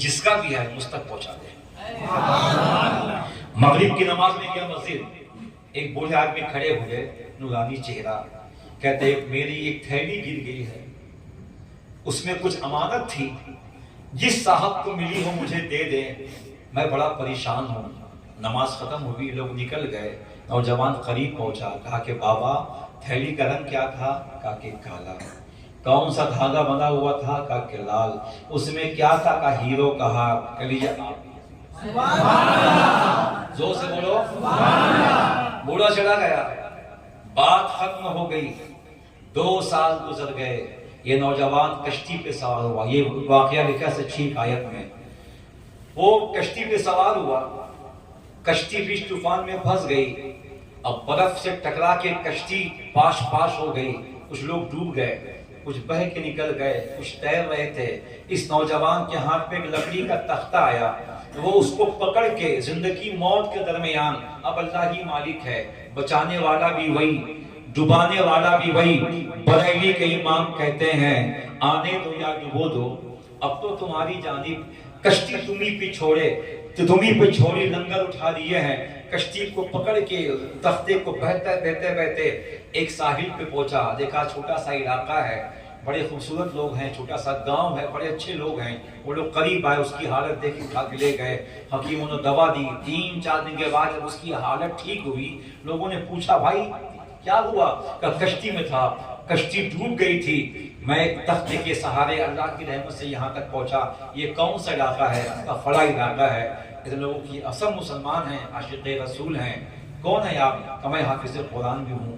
جس کا بھی ہے مجھ تک پہنچا دے۔ مغرب کی نماز میں گیا مسجد، ایک بوڑھے آدمی کھڑے ہوئے، نورانی چہرہ، کہتے میری ایک تھیلی گر گئی ہے، اس میں کچھ امانت تھی، جس صاحب کو ملی ہو مجھے دے دیں، میں بڑا پریشان ہوں۔ نماز ختم ہوئی، لوگ نکل گئے، نوجوان قریب پہنچا، کہا کہ بابا تھیلی کا رنگ کیا تھا؟ کہا کہ کالا۔ کون سا دھاگا بنا ہوا تھا؟ کہا کہ لال۔ اس میں کیا تھا؟ کہا ہیرو کا ہار۔ کہہ لیجیے زور سے بولو، بوڑھا چلا گیا، بات ختم ہو گئی۔ 2 سال گزر گئے، یہ نوجوان کشتی پہ سوار ہوا، یہ واقعہ لکھا سچی آیت میں۔ وہ کشتی پہ سوار ہوا، کشتی بیچ طوفان میں پھنس گئی، اب برف سے ٹکرا کے کشتی پاش پاش ہو گئی، کچھ لوگ ڈوب گئے، کچھ بہہ کے نکل گئے، کچھ تیر رہے تھے۔ اس نوجوان کے ہاتھ میں ایک لکڑی کا تختہ آیا، وہ اس کو پکڑ کے زندگی موت کے درمیان، اب اللہ ہی مالک ہے، بچانے والا بھی وہی، ڈبانے والا بھی وہی۔ بریلی کے امام کہتے ہیں آنے دو یا ڈبو دو، اب تو تمہاری جانب، کشتی تمہیں پہ چھوڑے تو تمہیں پہ چھوڑی، لنگر اٹھا دیے ہیں۔ کشتی کو پکڑ کے تختے کو بہتے بہتے بہتے ایک ساحل پہ پہنچا، دیکھا چھوٹا سا علاقہ ہے، بڑے خوبصورت لوگ ہیں، چھوٹا سا گاؤں ہے، بڑے اچھے لوگ ہیں۔ وہ لوگ قریب آئے، اس کی حالت دیکھ کے اٹھا کے لے گئے، حکیموں نے دوا دی۔ 3-4 دن کے بعد جب اس کی حالت ٹھیک ہوئی، لوگوں نے پوچھا بھائی کیا ہوا؟ کہ کشتی میں تھا، کشتی ڈوب گئی تھی، میں ایک تختے کے سہارے اللہ کی رحمت سے یہاں تک پہنچا۔ یہ کون سا علاقہ ہے؟ کا فلاں علاقہ ہے۔ اتنے لوگوں کی اصل مسلمان ہیں، عاشق رسول ہیں۔ کون ہے آپ؟ کہ میں حافظ قرآن بھی ہوں،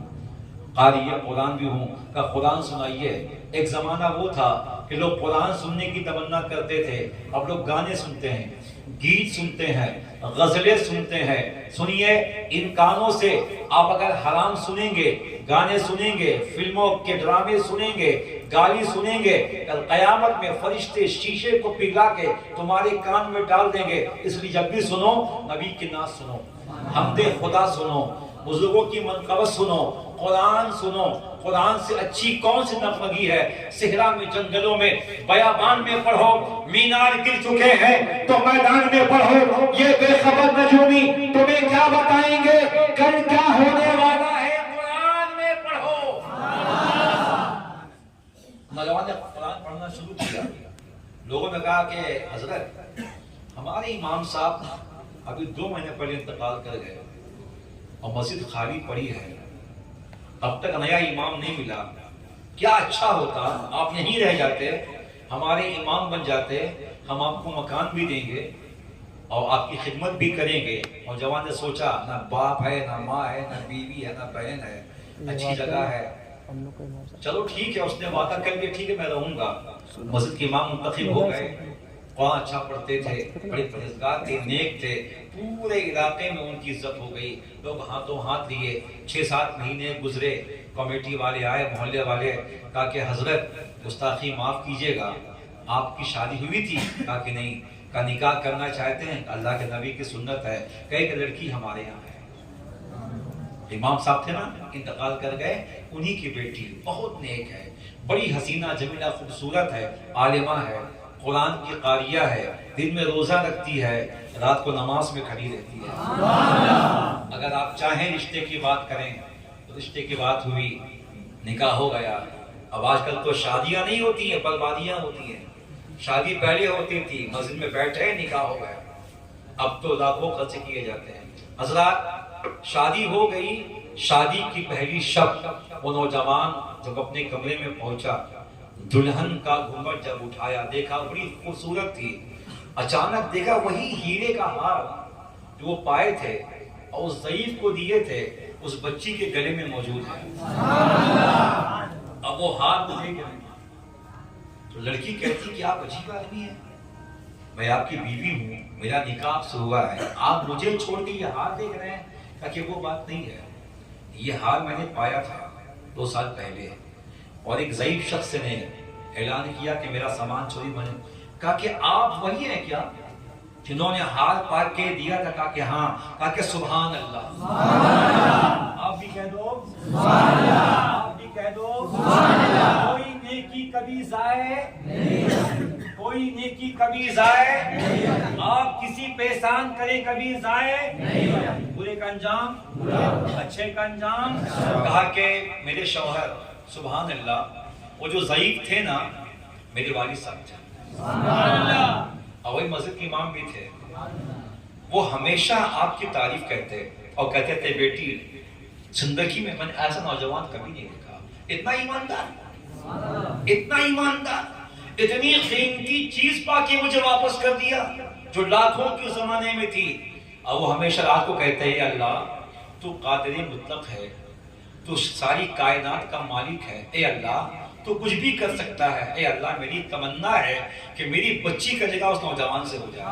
قاری قرآن بھی ہوں۔ کہ قرآن سنائیے۔ ایک زمانہ وہ تھا کہ لوگ قرآن سننے کی تمنا کرتے تھے، اب لوگ گانے سنتے ہیں، گیت سنتے ہیں، غزلیں سنتے ہیں۔ سنیے، ان کانوں سے آپ اگر حرام سنیں گے، گانے سنیں گے، فلموں کے ڈرامے سنیں گے، گالی سنیں گے، کل قیامت میں فرشتے شیشے کو پگھلا کے تمہارے کان میں ڈال دیں گے۔ اس لیے جب بھی سنو، نبی کی نعت سنو، حمد خدا سنو، بزرگوں کی منقبت سنو، قرآن سنو۔ قرآن سے اچھی کون سی نغمگی ہے؟ صحرا میں، جنگلوں میں، بیابان میں پڑھو، مینار گر چکے ہیں تو میدان میں پڑھو۔ یہ بے خبر نجومی تمہیں کیا بتائیں گے کل کیا ہونے والا ہے؟ قرآن میں پڑھو۔ نوجوان نے قرآن پڑھنا شروع کیا، لوگوں نے کہا کہ حضرت ہمارے امام صاحب ابھی 2 مہینے پہلے انتقال کر گئے اور مسجد خالی پڑی ہے، اب تک نیا امام نہیں ملا، کیا اچھا ہوتا آپ یہیں رہ جاتے، ہمارے امام بن جاتے، ہم آپ کو مکان بھی دیں گے اور آپ کی خدمت بھی کریں گے۔ نوجوان نے سوچا نہ باپ ہے، نہ ماں ہے، نہ بیوی ہے، نہ بہن ہے، اچھی جگہ ہے، چلو ٹھیک ہے۔ اس نے وعدہ کر کے ٹھیک ہے میں رہوں گا۔ مسجد کے امام منتخب ہو گئے، قرآن اچھا پڑھتے تھے، بڑے پرہیزگار تھے، نیک تھے، پورے علاقے میں ان کی عزت ہو گئی، لوگ ہاتھوں ہاتھ لیے۔ 6-7 مہینے گزرے، کمیٹی والے آئے، محلے والے، کہا کہ حضرت گستاخی معاف کیجیے گا، آپ کی شادی ہوئی تھی؟ کہا کہ نہیں۔ کہا نکاح کرنا چاہتے ہیں؟ اللہ کے نبی کی سنت ہے، کہے کہ لڑکی ہمارے یہاں ہے۔ امام صاحب تھے نا، انتقال کر گئے، انہی کی بیٹی بہت نیک ہے، بڑی حسینہ جمیلہ خوبصورت ہے، عالمہ ہے، قرآن کی قاریہ ہے، دن میں روزہ رکھتی ہے، رات کو نماز میں کھڑی رہتی ہے۔ اگر آپ چاہیں رشتے کی بات کریں تو رشتے کی بات ہوئی، نکاح ہو گیا۔ اب آج کل تو شادیاں نہیں ہوتی ہیں، بربادیاں ہوتی ہیں۔ شادی پہلے ہوتی تھی، مسجد میں بیٹھے نکاح ہو گیا، اب تو لاکھوں خرچ کیے جاتے ہیں۔ حضرات شادی ہو گئی، شادی کی پہلی شب وہ نوجوان جب اپنے کمرے میں پہنچا، دلہن کا گھونگھٹ جب اٹھایا، دیکھا بڑی خوبصورت تھی، اچانک دیکھا وہی ہیرے کا ہار جو وہ پائے تھے اور اس ضعیف کو دیے تھے، اس بچی کے گلے میں موجود ہے۔ اب وہ ہار مجھے کیا؟ تو لڑکی کہتی کہ آپ عجیب آدمی ہیں، میں آپ کی بیوی ہوں، میرا نکاح آپ سے ہوا ہے، آپ مجھے چھوڑ کے یہ ہار دیکھ رہے ہیں؟ کہ وہ بات نہیں ہے، یہ ہار میں نے پایا تھا 2 سال پہلے، اور ایک ضعیف شخص نے اعلان کیا کہ میرا سامان چوری بنے۔ کہا کہ آپ وہی ہیں کیا جنہوں نے ہار پا کے دیا تھا؟ کہا کہ ہاں۔ کہا کہ سبحان اللہ، آپ بھی کہہ دو سبحان اللہ، آپ بھی کہہ دو سبحان اللہ۔ کوئی نیکی کبھی ضائع نہیں، کوئی کوئی نیکی کبھی ضائع نہیں، آپ کسی پہ احسان کریں کبھی ضائع نہیں، برے کا انجام اچھے کا انجام۔ کہا کہ میرے شوہر سبحان اللہ وہ جو ضعیف تھے نا میرے والد صاحب تھے اور وہی مسجد کے امام بھی تھے، وہ ہمیشہ آپ کی تعریف کرتے اور کہتے تھے بیٹی زندگی میں نے ایسا نوجوان کبھی نہیں دیکھا، اتنا ایماندار، اتنا ایماندار، اتنی قیمتی چیز پا کے مجھے واپس کر دیا جو لاکھوں کے زمانے میں تھی۔ اور وہ ہمیشہ رات کو کہتے ہیں اللہ تو قادر مطلق ہے، تو ساری کائنات کا مالک ہے، اے اللہ تو کچھ بھی کر سکتا ہے، اے اللہ میری تمنا ہے کہ میری بچی کا نکاح اس نوجوان سے ہو جائے،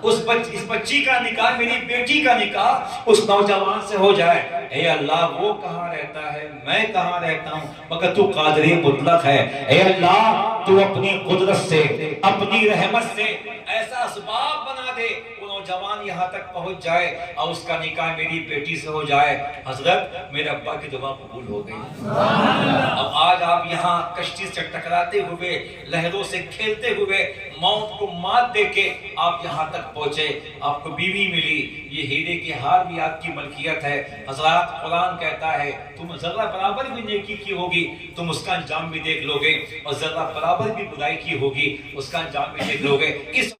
اس بچی کا نکاح، میری بیٹی کا نکاح اس نوجوان سے ہو جائے۔ اے اللہ وہ کہاں رہتا ہے، میں کہاں رہتا ہوں، مگر تو قادر مطلق ہے، اے اللہ تو اپنی قدرت سے اپنی رحمت سے ایسا اسباب بنا دے وہ نوجوان یہاں تک پہنچ جائے اور اس کا نکاح میری بیٹی سے ہو جائے۔ حضرت میرے ابا کی دعا قبول ہو گئی۔ اب آج آپ یہاں کشتی سے ٹکراتے ہوئے، لہروں سے کھیلتے ہوئے، موت کو مات دے کے آپ یہاں تک پہنچے، آپ کو بیوی ملی، یہ ہیرے کی ہار بھی آپ کی ملکیت ہے۔ حضرات قرآن کہتا ہے تم ذرہ برابر بھی نیکی کی ہوگی تم اس کا انجام بھی دیکھ لو گے، اور ذرہ برابر بھی برائی کی ہوگی اس کا انجام بھی دیکھ لو گے۔ اس